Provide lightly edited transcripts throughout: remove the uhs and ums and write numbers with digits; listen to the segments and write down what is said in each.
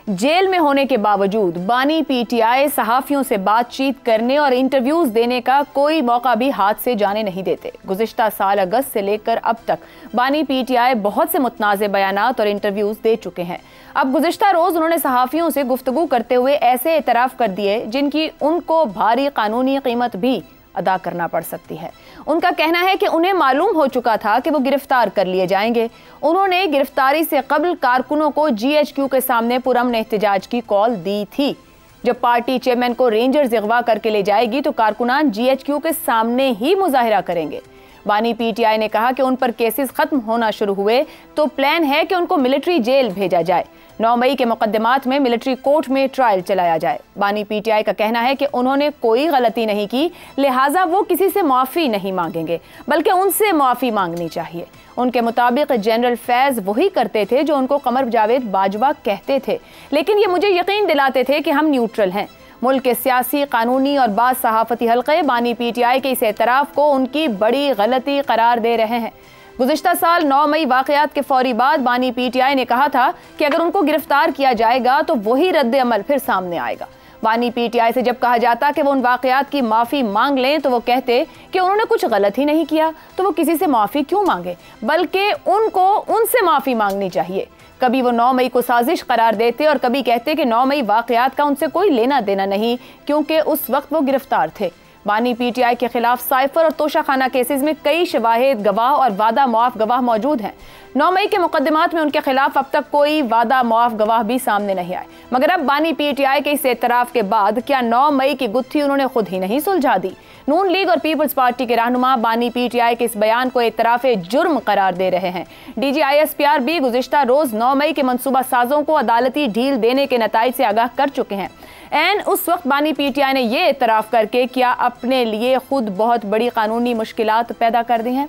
Jail में होने के बावजूद बानी पीटीआई सहाफियों से बातचीत करने और इंटरव्यूज देने का कोई मौका भी हाथ से जाने नहीं देते। गुज़िश्ता साल अगस्त से लेकर अब तक बानी पीटीआई बहुत से मुतनाज़े बयानात और इंटरव्यूज दे चुके हैं। अब गुज़िश्ता रोज उन्होंने सहाफियों से गुफ्तगू करते हुए ऐसे एतराफ़ कर दिए जिनकी उनको भारी कानूनी कीमत भी अदा करना पड़ सकती है। उनका कहना है कि उन्हें मालूम हो चुका था कि वो गिरफ्तार कर लिए जाएंगे। उन्होंने गिरफ्तारी से कबल कारकुनों को जीएचक्यू के सामने पुरअमन एहतजाज की कॉल दी थी। जब पार्टी चेयरमैन को रेंजर्स अगवा करके ले जाएगी तो कारकुनान जीएचक्यू के सामने ही मुजाहिरा करेंगे। बानी पीटीआई ने कहा कि उन पर केसेस खत्म होना शुरू हुए तो प्लान है कि उनको मिलिट्री जेल भेजा जाए। 9 मई के मुकदमात में मिलिट्री कोर्ट में ट्रायल चलाया जाए। बानी पीटीआई का कहना है कि उन्होंने कोई गलती नहीं की, लिहाजा वो किसी से माफ़ी नहीं मांगेंगे, बल्कि उनसे माफ़ी मांगनी चाहिए। उनके मुताबिक जनरल फैज़ वही करते थे जो उनको कमर जावेद बाजवा कहते थे, लेकिन ये मुझे यकीन दिलाते थे कि हम न्यूट्रल हैं। मुल्क के सियासी, कानूनी और बाज़ सहाफ़ती हल्के बानी पीटीआई के इस एतराफ़ को उनकी बड़ी गलती करार दे रहे हैं। गुज़िश्ता साल 9 मई वाक़यात के फौरी बाद बानी पीटीआई ने कहा था कि अगर उनको गिरफ्तार किया जाएगा तो वही रद्द अमल फिर सामने आएगा। बानी पीटीआई से जब कहा जाता कि वो उन वाक़यात की माफ़ी मांग लें तो वो कहते कि उन्होंने कुछ गलत ही नहीं किया, तो वो किसी से माफ़ी क्यों मांगे, बल्कि उनको उनसे माफ़ी मांगनी चाहिए। कभी वो 9 मई को साजिश करार देते और कभी कहते कि 9 मई वाक़यात का उनसे कोई लेना देना नहीं, क्योंकि उस वक्त वो गिरफ्तार थे। बानी पीटीआई के खिलाफ साइफर और तोशाखाना केसेस में कई शवाहिद, गवाह और वादा मुआफ गवाह मौजूद हैं। 9 मई के मुकदमात में उनके खिलाफ अब तक कोई वादा मुआफ गवाह भी सामने नहीं आए, मगर अब बानी पीटीआई के इस एतराफ़ के बाद क्या 9 मई की गुत्थी उन्होंने खुद ही नहीं सुलझा दी? नून लीग और पीपल्स पार्टी के रहनुमा बानी पीटीआई के इस बयान को एतराफ़े जुर्म करार दे रहे हैं। DGISPR भी गुज़िश्ता रोज़ 9 मई के मनसूबा साजों को अदालती ढील देने के नताइज से आगाह कर चुके हैं। एन उस वक्त बानी पीटीआई ने यह एतराफ़ करके क्या अपने लिए खुद बहुत बड़ी कानूनी मुश्किलात पैदा कर दी हैं।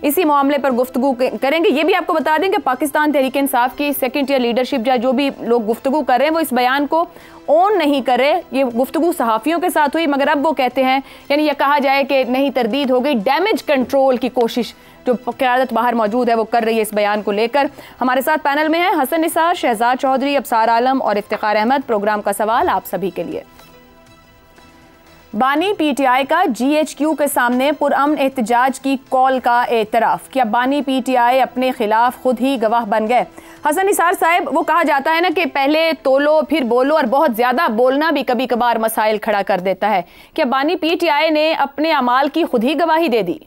इसी मामले पर गुफ्तगू करेंगे। ये भी आपको बता दें कि पाकिस्तान तहरीक इंसाफ की सेकंड ईयर लीडरशिप या जो भी लोग गुफ्तगू कर रहे हैं वो इस बयान को ओन नहीं कर रहे। ये गुफ्तगू सहाफ़ियों के साथ हुई, मगर अब वो कहते हैं, यानी ये कहा जाए कि नहीं, तरदीद हो गई, डैमेज कंट्रोल की कोशिश जो क़यादत बाहर मौजूद है वो कर रही है इस बयान को लेकर। हमारे साथ पैनल में हैं हसन निसार, शहजाद चौधरी, अबसार आलम और इफ्तिखार अहमद। प्रोग्राम का सवाल आप सभी के लिए। बानी पीटीआई का जीएचक्यू के सामने पुरअमन एहतजाज की कॉल का एतराफ़, क्या बानी पीटीआई अपने खिलाफ खुद ही गवाह बन गए? हसन निसार साहब, वो कहा जाता है ना कि पहले तोलो फिर बोलो, और बहुत ज़्यादा बोलना भी कभी कभार मसाइल खड़ा कर देता है। क्या बानी पीटीआई ने अपने अमाल की खुद ही गवाही दे दी?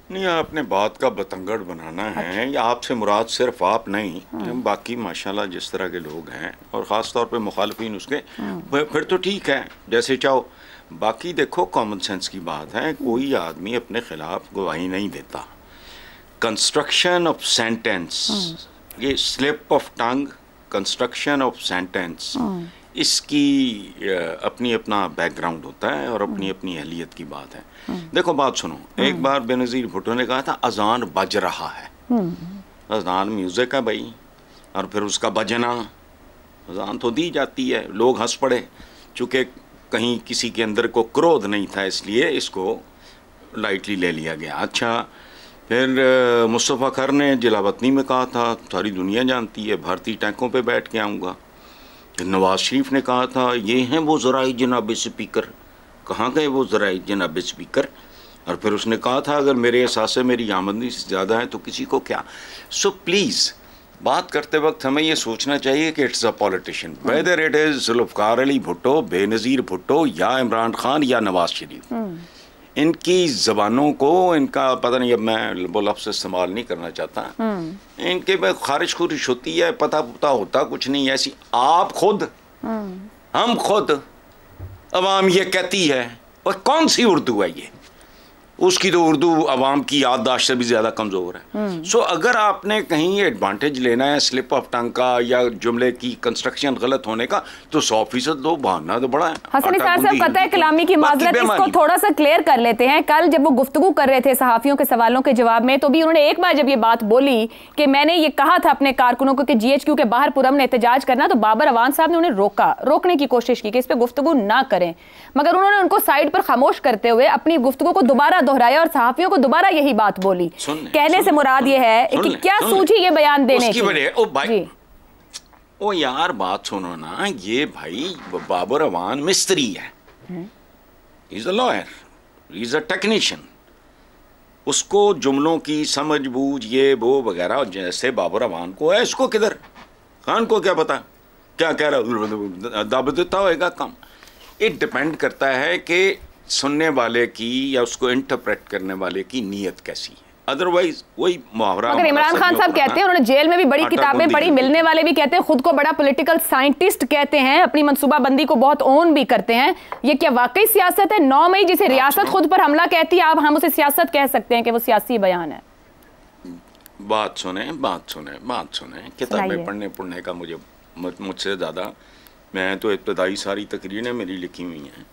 नहीं, आपने बात का बतंगड़ बनाना है। या आपसे मुराद सिर्फ आप नहीं, बाकी माशाल्लाह जिस तरह के लोग हैं और ख़ास तौर पे मुखालफिन उसके, फिर तो ठीक है, जैसे चाहो। बाकी देखो, कॉमन सेंस की बात है, कोई आदमी अपने खिलाफ गवाही नहीं देता। कंस्ट्रक्शन ऑफ सेंटेंस, ये slip of tongue, construction of sentence, इसकी अपनी अपना बैकग्राउंड होता है और अपनी अपनी अहलियत की बात है। देखो बात सुनो, एक बार बेनज़ीर भुट्टो ने कहा था अजान बज रहा है। अजान म्यूज़िक है भाई, और फिर उसका बजना, अजान तो दी जाती है। लोग हंस पड़े, चूँकि कहीं किसी के अंदर को क्रोध नहीं था, इसलिए इसको लाइटली ले लिया गया। अच्छा, फिर मुस्तफ़ा खर ने जिलावतनी में कहा था, सारी दुनिया जानती है, भारतीय टैंकों पे बैठ के आऊँगा। नवाज शरीफ ने कहा था, ये हैं वो ज़राए जनाब स्पीकर, कहाँ गए वो ज़राए जनाब स्पीकर? और फिर उसने कहा था, अगर मेरे एहसास से मेरी आमदनी से ज़्यादा है तो किसी को क्या। सो प्लीज़, बात करते वक्त हमें ये सोचना चाहिए कि it's a politician, whether it is Zulfikar Ali Bhutto, Benazir Bhutto या इमरान खान या नवाज शरीफ। इनकी ज़बानों को, इनका पता नहीं, अब मैं वो लफ्ज़ इस्तेमाल नहीं करना चाहता, इनके में खारिश खुरिश होती है, पता पुता होता कुछ नहीं। ऐसी आप खुद, हम खुद, अवाम ये कहती है, और कौन सी उर्दू है ये? उसकी तो उर्दू अवाम की याददाश्त से भी ज़्यादा कमज़ोर है। सो अगर आपने कहीं एडवांटेज लेना है स्लिप ऑफ टंग का या जुमले की कंस्ट्रक्शन गलत होने का, तो 100% लो, बहाना तो बड़ा है। हसन निसार साहब, पता है कलामी की माजरत, इसको थोड़ा सा क्लियर कर लेते हैं। कल जब वो गुफ्तगू कर रहे थे सहाफ़ियों के सवालों के जवाब में, तो भी उन्होंने एक बार जब ये बात बोली कि मैंने ये कहा था अपने कारकुनों को कि जीएचक्यू के बाहर पुरअमन एहतजाज करना, तो बाबर अवान साहब ने उन्हें रोकने की कोशिश की कि इस पर गुफ्तगू ना करें, मगर उन्होंने उनको साइड पर खामोश करते हुए अपनी गुफ्तगू को दोबारा दोहराया और सहाफियों को दोबारा यही बात बोली। कहने से मुराद ये है कि क्या सूझी ये बयान देने की। ओ यार बात सुनो ना, ये भाई बाबर अवान मिस्त्री है, is a lawyer, is a technician, उसको जुमलों की समझ बूझ ये वो वगैरह जैसे बाबर अवान को है, इसको किधर, खान को क्या पता क्या कह रहा, दब देता होएगा काम। इट डिपेंड करता है कि सुनने वाले की या उसको इंटरप्रेट करने वाले की नीयत कैसी है, अदरवाइज वही मुहावरा। मगर इमरान खान साहब कहते हैं, उन्होंने जेल में भी बड़ी किताबें पढ़ी, मिलने वाले भी कहते हैं, खुद को बड़ा पॉलिटिकल साइंटिस्ट कहते हैं, अपनी मनसूबाबंदी को बहुत ओन भी करते हैं। ये क्या वाकई सियासत है? 9 मई जिसे रियासत खुद पर हमला कहती है, अब हम उसे सियासत कह सकते हैं कि वो सियासी बयान है? बात सुने किताबें पढ़ने का मुझसे ज़्यादा, मैं तो इब्तदाई सारी तकरीरें मेरी लिखी हुई हैं,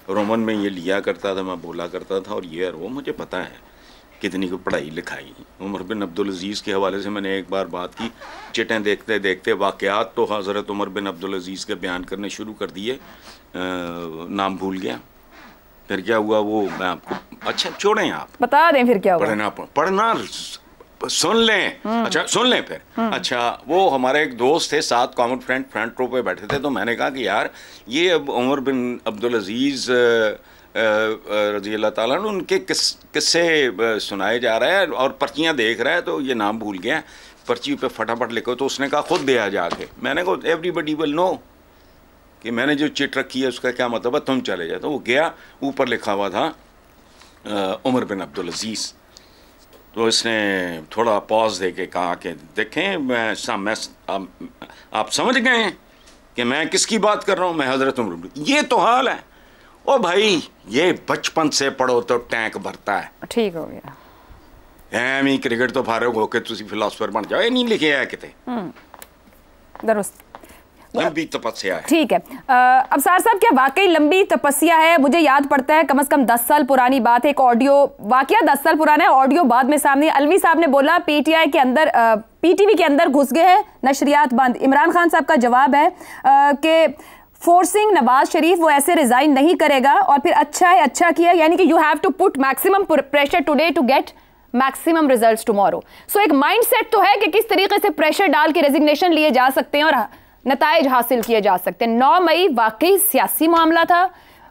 रोमन में ये लिया करता था, मैं बोला करता था, और ये वो मुझे पता है कितनी को पढ़ाई लिखाई। उमर बिन अब्दुल अजीज़ के हवाले से मैंने एक बार बात की, चिटें देखते देखते वाक़यात तो हज़रत उमर बिन अब्दुल अजीज़ के बयान करने शुरू कर दिए, नाम भूल गया, फिर क्या हुआ वो मैं आपको, अच्छा छोड़ें आप बता दें फिर क्या हुआ। पढ़ना सुन लें, अच्छा सुन लें फिर। अच्छा वो हमारे एक दोस्त थे, 7 कॉमन फ्रंट रो पे बैठे थे, तो मैंने कहा कि यार ये अब उमर बिन अब्दुल अजीज़ रज़ी अल्लाह ताला अन्हु उनके किस्से सुनाए जा रहा है और पर्चियाँ देख रहा है, तो ये नाम भूल गया, पर्ची पे फटाफट लिखो। तो उसने कहा खुद दे आ जाके। मैंने कहा एवरीबडी विल नो कि मैंने जो चिट रखी है उसका क्या मतलब है, तुम चले जाओ। तो वो गया, ऊपर लिखा हुआ था उमर बिन अब्दुल अजीज़। तो इसने थोड़ा पॉज दे के कहा कि देखें आप समझ गए हैं कि मैं किसकी बात कर रहा हूँ, मैं हज़रत उमर। ये तो हाल है। ओ भाई ये बचपन से पढ़ो तो टैंक भरता है। ठीक हो गया एम क्रिकेट तो फारग होके तुसी फिलोसफर बन जाओ, ये नहीं लिखे है किते दुरुस्त लंबी तपस्या है। ठीक है, अफसार साहब क्या वाकई लंबी तपस्या है? मुझे याद पड़ता है कम से कम 10 साल पुरानी बात है, एक ऑडियो वाकया 10 साल पुराना है, ऑडियो बाद में सामने। अलवी साहब ने बोला पीटीआई के अंदर पीटीवी के अंदर घुस गए हैं, नशरियात बंद। इमरान खान साहब का जवाब है कि फोर्सिंग नवाज शरीफ वो ऐसे रिजाइन नहीं करेगा, और फिर अच्छा है, अच्छा किया, यानी कि you have to put maximum pressure today to get maximum results tomorrow. So एक माइंडसेट तो है कि किस तरीके से प्रेशर डाल के रेजिग्नेशन लिए जा सकते हैं और नताइज हासिल किए जा सकते हैं। 9 मई वाकई सियासी मामला था,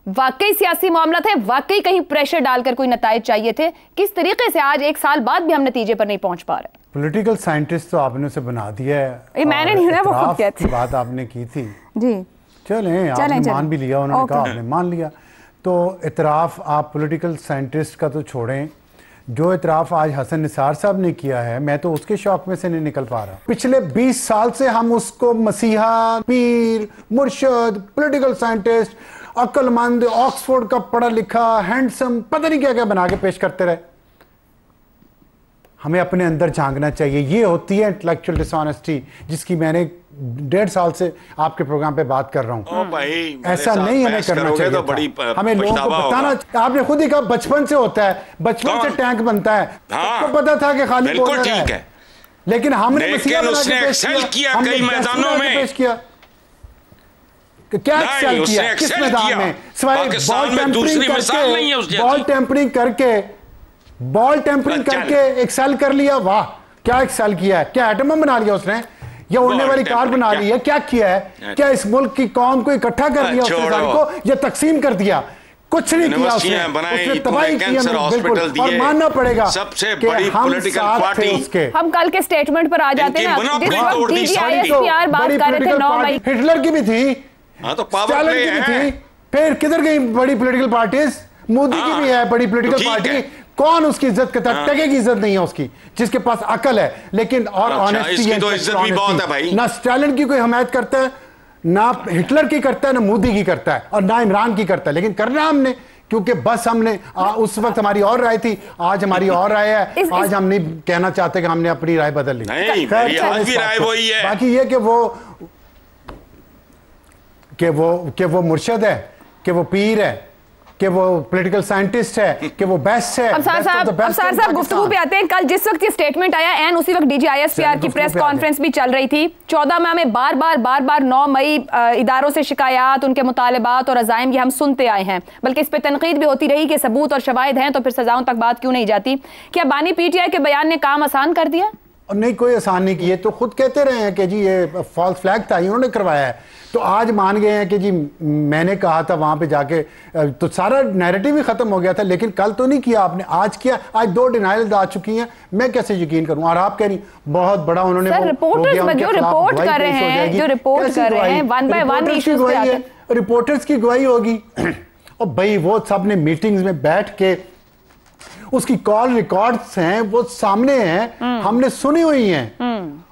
वाकई कहीं प्रेशर डालकर कोई नताइज चाहिए थे। किस तरीके से आज 1 साल बाद भी हम नतीजे पर नहीं पहुंच पा रहे? पॉलिटिकल साइंटिस्ट तो आपने उसे बना दिया है, मैंने नहीं ना, वो खुद कहते हैं। बात आपने की थी जी, चलें आपने मान भी लिया, उन्होंने कहा आपने मान लिया, तो इतराफ़ आप पॉलिटिकल साइंटिस्ट का तो छोड़ें, जो इतराफ़ आज हसन निसार साहब ने किया है, मैं तो उसके शौक में से नहीं निकल पा रहा। पिछले 20 साल से हम उसको मसीहा, पीर, मुर्शद, पॉलिटिकल साइंटिस्ट, अक्लमंद, ऑक्सफोर्ड का पढ़ा लिखा, हैंडसम, पता नहीं क्या क्या बना के पेश करते रहे। हमें अपने अंदर झांकना चाहिए, ये होती है इंटेलेक्चुअल डिसऑनेस्टी, जिसकी मैंने 1.5 साल से आपके प्रोग्राम पे बात कर रहा हूँ। ऐसा नहीं हमें करना चाहिए तो हमें लोगों को बताना। आपने खुद ही कहा बचपन से होता है, बचपन से टैंक बनता है, तो पता था कि खाली बोल रहा है, लेकिन हमने उसने एक्सेल किया कई मैदानों में। पेश किया क्या एक्सेल किया, किस मैदान में, सिवाय बॉल टेम्परिंग करके एक्सेल कर लिया। वाह क्या एक्सेल किया है, क्या एटम बना लिया उसने, या उड़ने वाली कार बना ली है, क्या किया है, क्या इस मुल्क की कौम को इकट्ठा कर दिया उसने को, या तकसीम कर दिया, कुछ नहीं किया उसने तबाही की। बिल्कुल, और मानना पड़ेगा सबसे बड़ी पॉलिटिकल पार्टी। हम कल के स्टेटमेंट पर आ जाते हैं ना, बात कर रहे थे 9 मई। हिटलर की भी थी, स्टालिन की भी थी, फिर किधर गई बड़ी पॉलिटिकल पार्टीज? मोदी की भी है बड़ी पॉलिटिकल पार्टी, कौन उसकी इज्जत करता है? टके की इज्जत नहीं है उसकी, जिसके पास अकल है, लेकिन और ऑनेस्टी तो इज्जत भी बहुत है भाई। ना स्टालिन की कोई हमायत करता है, ना हिटलर की करता है, ना मोदी की करता है, और ना इमरान की करता है, लेकिन करना हमने, क्योंकि बस हमने उस वक्त हमारी और राय थी, आज हमारी और राय है। आज हम नहीं कहना चाहते कि हमने अपनी राय बदल ली, आज भी राय वही है। बाकी ये कि वो मुर्शद है, कि वो पीर है, कि वो पॉलिटिकल साइंटिस्ट है, कि वो बेस्ट है। अब सार साहब गुफ्तगू पे आते हैं। कल जिस वक्त ये स्टेटमेंट आया एन उसी वक्त DGISPR की प्रेस कॉन्फ्रेंस भी चल रही थी। 14 माह में बार बार 9 मई इदारों से शिकायत, उनके मुतालबात और अज़ाइम ये हम सुनते आए हैं, बल्कि इस पर तनकीद भी होती रही कि सबूत और शवाहिद हैं तो फिर सजाओं तक बात क्यों नहीं जाती। क्या बानी PTI के बयान ने काम आसान कर दिया? नहीं, कोई आसान नहीं किए, तो खुद कहते रहे हैं कि जी ये फॉल्स फ्लैग था, इन्होंने करवाया है। तो आज मान गए हैं कि जी मैंने कहा था वहां पे जाके, तो सारा नैरेटिव ही खत्म हो गया था। लेकिन कल तो नहीं किया आपने, आज किया। आज 2 डिनाइल्स आ चुकी हैं, मैं कैसे यकीन करूं? और आप कह रही बहुत बड़ा उन्होंने रिपोर्टर्स जो रिपोर्ट कर रहे हैं 1 बाय 1 इश्यूज पे आते हैं, रिपोर्टर्स की गवाही होगी। और भाई वो सब ने मीटिंग्स में बैठ के, उसकी कॉल रिकॉर्ड्स हैं, वो सामने हैं, हमने सुनी हुई हैं,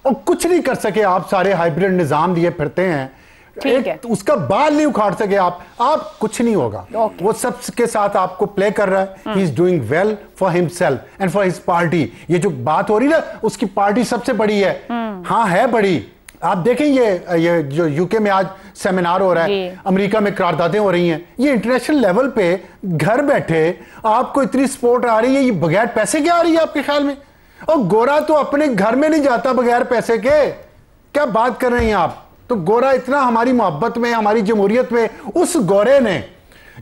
और कुछ नहीं कर सके आप। सारे हाइब्रिड निजाम लिए फिरते हैं, उसका बाल नहीं उखाड़ सके आप कुछ नहीं होगा। वो सब के साथ आपको प्ले कर रहा है। He is doing well for himself and for his party. ये जो बात हो रही है ना, उसकी पार्टी सबसे बड़ी है। हाँ है बड़ी। आप देखें ये जो यूके में आज सेमिनार हो रहा है, अमेरिका में करारदादें हो रही हैं, ये इंटरनेशनल लेवल पे घर बैठे आपको इतनी सपोर्ट आ रही है, ये बगैर पैसे के आ रही है आपके ख्याल में? और गोरा तो अपने घर में नहीं जाता बगैर पैसे के। क्या बात कर रहे हैं आप? तो गोरा इतना हमारी मोहब्बत में, हमारी जमहूरियत में, उस गोरे ने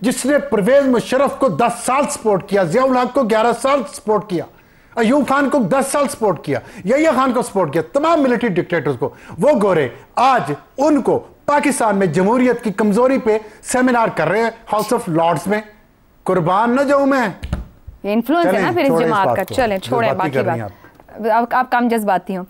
जिसने परवेज मुशर्रफ को 10 साल सपोर्ट किया, जियाउल हक को 11 साल सपोर्ट किया, अयूब खान को 10 साल सपोर्ट किया, यहिया खान को सपोर्ट किया, तमाम मिलिट्री डिक्टेटर्स को, वो गोरे आज उनको पाकिस्तान में जमहूरियत की कमजोरी पे सेमिनार कर रहे हैं हाउस ऑफ लॉर्ड्स में। कुर्बान न जाऊं मैं। ये इन्फ्लुएंस है ना फिर इस जमात का। चलें छोड़ें बाकी बात, आप कम जज्बाती हो।